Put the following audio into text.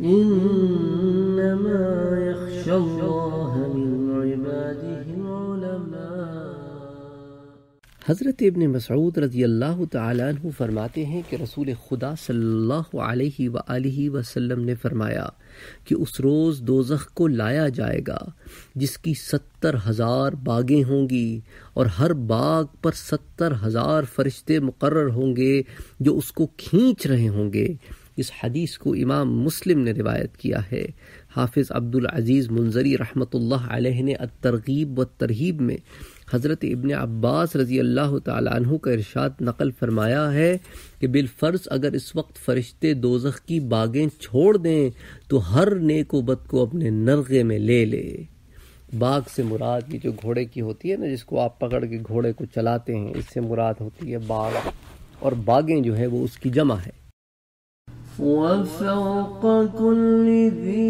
إنما يخشى الله من عباده العلماء۔ حضرت ابن مسعود رضی اللہ تعالیٰ عنہ فرماتے ہیں کہ رسول خدا صلی اللہ علیہ وآلہ وسلم نے فرمایا کہ اس روز دوزخ کو لایا جائے گا جس کی 70,000 باغیں ہوں گی اور ہر باغ پر 70,000 فرشتے مقرر ہوں گے جو اس کو کھینچ رہے ہوں گے۔ اس حدیث کو امام مسلم نے روایت کیا ہے۔ حافظ عبدالعزیز منذری رحمۃ اللہ علیہ نے الترغیب والترہیب میں حضرت ابن عباس رضی اللہ تعالیٰ عنہ کا ارشاد نقل فرمایا ہے کہ بالفرض اگر اس وقت فرشتے دوزخ کی باغیں چھوڑ دیں تو ہر نیک و بد کو اپنے نرغے میں لے لے۔ باغ سے مراد یہ جو گھوڑے کی ہوتی ہے نا، جس کو آپ پکڑ کے گھوڑے کو چلاتے ہیں، اس سے مراد ہوتی ہے باغ، اور باغیں جو ہے وہ اس کی جمع ہے۔ وفوق كل ذي